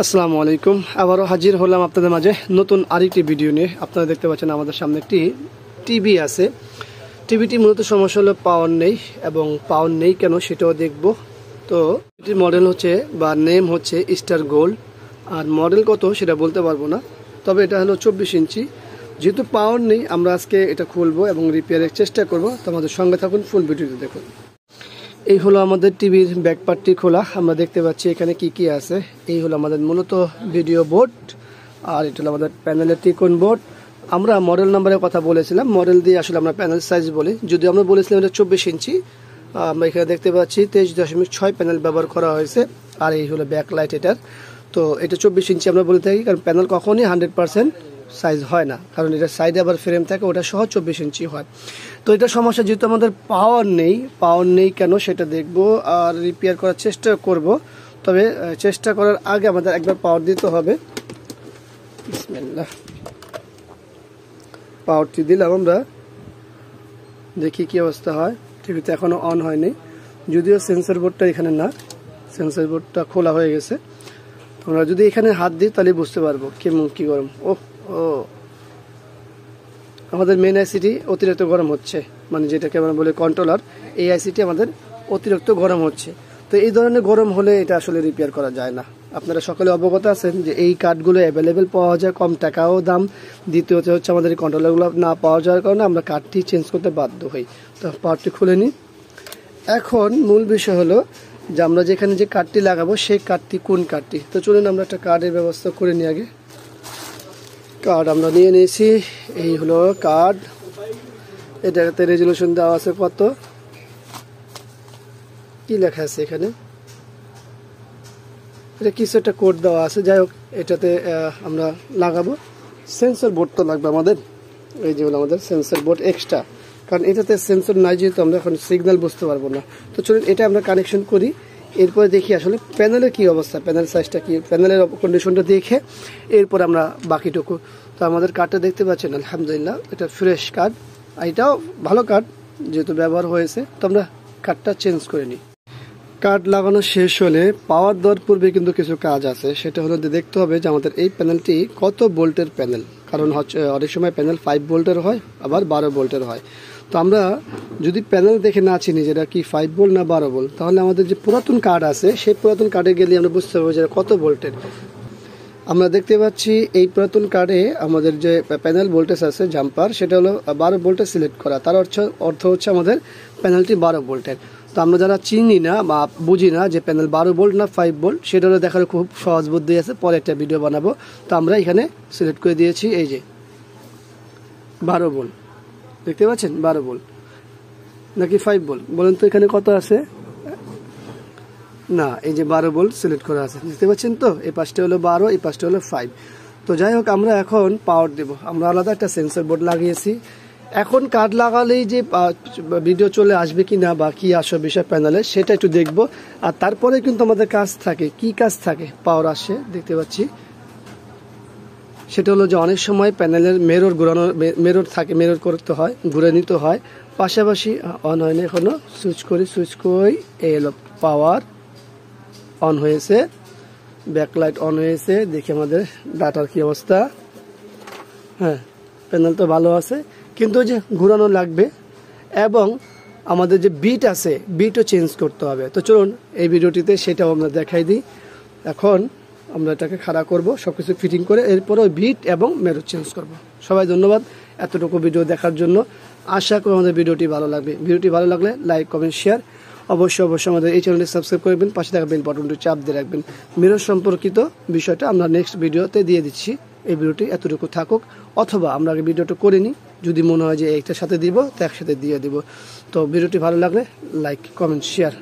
আসসালামু আলাইকুম। আবারও হাজির হলাম আপনাদের মাঝে নতুন আরেকটি ভিডিও নিয়ে। আপনারা দেখতে পাচ্ছেন আমাদের সামনে একটি টিভি আছে। টিভিটি মূলত সমস্যা হলো পাওয়ার নেই, এবং পাওয়ার নেই কেন সেটাও দেখব। তো এটির মডেল হচ্ছে বা নেম হচ্ছে স্টার গোল্ড, আর মডেল কত সেটা বলতে পারবো না, তবে এটা হলো 24 ইঞ্চি। যেহেতু পাওয়ার নেই আমরা আজকে এটা খুলবো এবং রিপেয়ারের চেষ্টা করব। তো আমাদের সঙ্গে থাকুন, ফুল ভিডিওতে দেখুন। এই হলো আমাদের টিভির ব্যাক পার্টটি খোলা। আমরা দেখতে পাচ্ছি এখানে কি কি আছে। এই হলো আমাদের মূলত ভিডিও বোর্ড, আর এটা হলো আমাদের প্যানেলের ত্রিকোণ বোর্ড। আমরা মডেল নাম্বারের কথা বলেছিলাম, মডেল দিয়ে আসলে আমরা প্যানেল সাইজ বলি, যদি আমরা বলেছিলাম এটা 24 ইঞ্চি। আমরা এখানে দেখতে পাচ্ছি 23.6 প্যানেল ব্যবহার করা হয়েছে। আর এই হলো ব্যাক লাইট এটার। তো এটা 24 ইঞ্চি আমরা বলে থাকি, কারণ প্যানেল কখনই 100% সাইজ হয় না, কারণ এটা সাইডে আবার ফ্রেম থাকে, ওটা সহ 24 ইঞ্চি হয়। তো এটা সমস্যা, যেহেতু আমাদের পাওয়ার নেই কেন সেটা দেখব আর রিপেয়ার করার চেষ্টা করব। তবে চেষ্টা করার আগে আমাদের একবার পাওয়ার দিতে হবে। বিসমিল্লাহ, পাওয়ারটি দিলাম, আমরা দেখি কি অবস্থা হয়। টিভিতে এখনো অন হয়নি, যদিও সেন্সর বোর্ডটা এখানে না, সেন্সর বোর্ডটা খোলা হয়ে গেছে। তোমরা যদি এখানে হাত দিই তাহলে বুঝতে পারবো কেমন কি গরম। ও আমাদের মেন আইসিটি অতিরিক্ত গরম হচ্ছে, মানে যেটাকে আমরা বলি কন্ট্রোলার, এই আইসিটি আমাদের অতিরিক্ত গরম হচ্ছে। তো এই ধরনের গরম হলে এটা আসলে রিপেয়ার করা যায় না। আপনারা সকলে অবগত আছেন যে এই কার্ডগুলো অ্যাভেলেবেল পাওয়া যায়, কম টাকাও দাম। দ্বিতীয়ত হচ্ছে আমাদের এই কন্ট্রোলারগুলো না পাওয়া যাওয়ার কারণে আমরা কার্ডটি চেঞ্জ করতে বাধ্য হই। তো পাওয়ারটি খুলে নিই। এখন মূল বিষয় হলো যে আমরা যেখানে যে কার্ডটি লাগাবো সেই কার্ডটি কোন কার্ডটি। তো চলুন আমরা একটা কার্ডের ব্যবস্থা করে নিই। আগে কার্ড আমরা নিয়ে নিয়েছি। এই হলো কার্ড, এটাতে রেজুলেশন দেওয়া আছে কত, কি লেখা আছে এখানে, এটা কিছু একটা কোড দেওয়া আছে। যাই হোক, এটাতে আমরা লাগাবো। সেন্সর বোর্ড তো লাগবে আমাদের, এই যে হলো আমাদের সেন্সর বোর্ড এক্সট্রা, কারণ এটাতে সেন্সর নাই যেহেতু আমরা এখন সিগন্যাল বুঝতে পারবো না। তো চলুন এটা আমরা কানেকশন করি, এরপরে দেখি আসলে প্যানেলের কি অবস্থা, প্যানেল সাইজটা কি, প্যানেলের কন্ডিশনটা দেখে এরপর আমরা বাকিটুকু। তো আমাদের কার্ডটা দেখতে পাচ্ছেন, আলহামদুলিল্লাহ এটা ফ্রেশ কার্ড, এটাও ভালো কার্ড যেহেতু ব্যবহার হয়েছে। তো আমরা কার্ডটা চেঞ্জ করে নিই। কার্ড লাগানো শেষ হলে পাওয়ার দেওয়ার পূর্বে কিন্তু কিছু কাজ আছে, সেটা হলো দেখতে হবে যে আমাদের এই প্যানেলটি কত ভোল্টের প্যানেল। কারণ হচ্ছে অনেক সময় প্যানেল 5 ভোল্টের হয়, আবার 12 ভোল্টের হয়। তো আমরা যদি প্যানেল দেখে না চিনি যেটা কি 5 ভোল্ট না 12 ভোল্ট, তাহলে আমাদের যে পুরাতন কার্ড আছে সেই পুরাতন কার্ডে গেলে আমরা বুঝতে পারবো যে কত ভোল্টের। আমরা দেখতে পাচ্ছি এই পুরাতন কার্ডে আমাদের যে প্যানেল ভোল্টেজ আছে জাম্পার, সেটা হলো 12 ভোল্টে সিলেক্ট করা। তার অর্থ হচ্ছে আমাদের প্যানেলটি 12 ভোল্টের। তো আমরা যারা চিনি না বা বুঝি না যে প্যানেল 12 ভোল্ট না 5 ভোল্ট, সেটা হলো দেখার খুব সহজ বুদ্ধি আছে, পরে একটা ভিডিও বানাবো। তো আমরা এখানে সিলেক্ট করে দিয়েছি এই যে 12 ভোল্ট, দেখতে পাচ্ছেন 12 ভোল্ট নাকি 5 ভোল্ট বলেন তো, এখানে কত আছে না, এই যে 12 ভোল্ট সিলেক্ট করা আছে, দেখতে পাচ্ছেন তো। এই পাশটা হলো 12, এই পাশটা হলো 5। তো যাই হোক, আমরা এখন পাওয়ার দেব। আমরা আলাদা একটা সেন্সর বোর্ড লাগিয়েছি। এখন কার্ড লাগালেই যে ভিডিও চলে আসবে কি না বা কি আসবে বিষয় প্যানেলে, সেটা একটু দেখব। আর তারপরে কিন্তু আমাদের কাজ থাকে, কি কাজ থাকে, পাওয়ার আসে দেখতে পাচ্ছি। সেটা হলো যে অনেক সময় প্যানেলের মেরর ঘোরানো, মেরর থাকে, মেরর করতে হয়, ঘুরে নিতে হয়। পাশাপাশি অন হয়নি এখনো, সুইচ করি, এই হলো পাওয়ার অন হয়েছে, ব্যাকলাইট অন হয়েছে। দেখি আমাদের ডাটার কি অবস্থা। হ্যাঁ, প্যানেল তো ভালো আছে, কিন্তু যে ঘুরানো লাগবে এবং আমাদের যে বিট আছে, বিটও চেঞ্জ করতে হবে। তো চলুন এই ভিডিওটিতে সেটাও আমরা দেখাই দিই। এখন আমরা এটাকে খাড়া করব, সবকিছু ফিটিং করে, এরপরে বিট এবং মেরর চেঞ্জ করব। সবাই ধন্যবাদ এতটুকু ভিডিও দেখার জন্য। আশা করি আমাদের ভিডিওটি ভালো লাগবে। ভিডিওটি ভালো লাগলে লাইক, কমেন্ট, শেয়ার অবশ্যই আমাদের এই চ্যানেলটি সাবস্ক্রাইব করবেন, পাশে থাকা বেল বাটনটি চাপ দিয়ে রাখবেন। মেরর সম্পর্কিত বিষয়টা আমরা নেক্সট ভিডিওতে দিয়ে দিচ্ছি। এই ভিডিওটি এতটুকু থাকুক, অথবা আমরা আগে ভিডিওটা করে নিই, যদি মনে হয় যে একটার সাথে দিব তো একসাথে দিয়ে দিব। তো ভিডিওটি ভালো লাগলে লাইক, কমেন্ট, শেয়ার।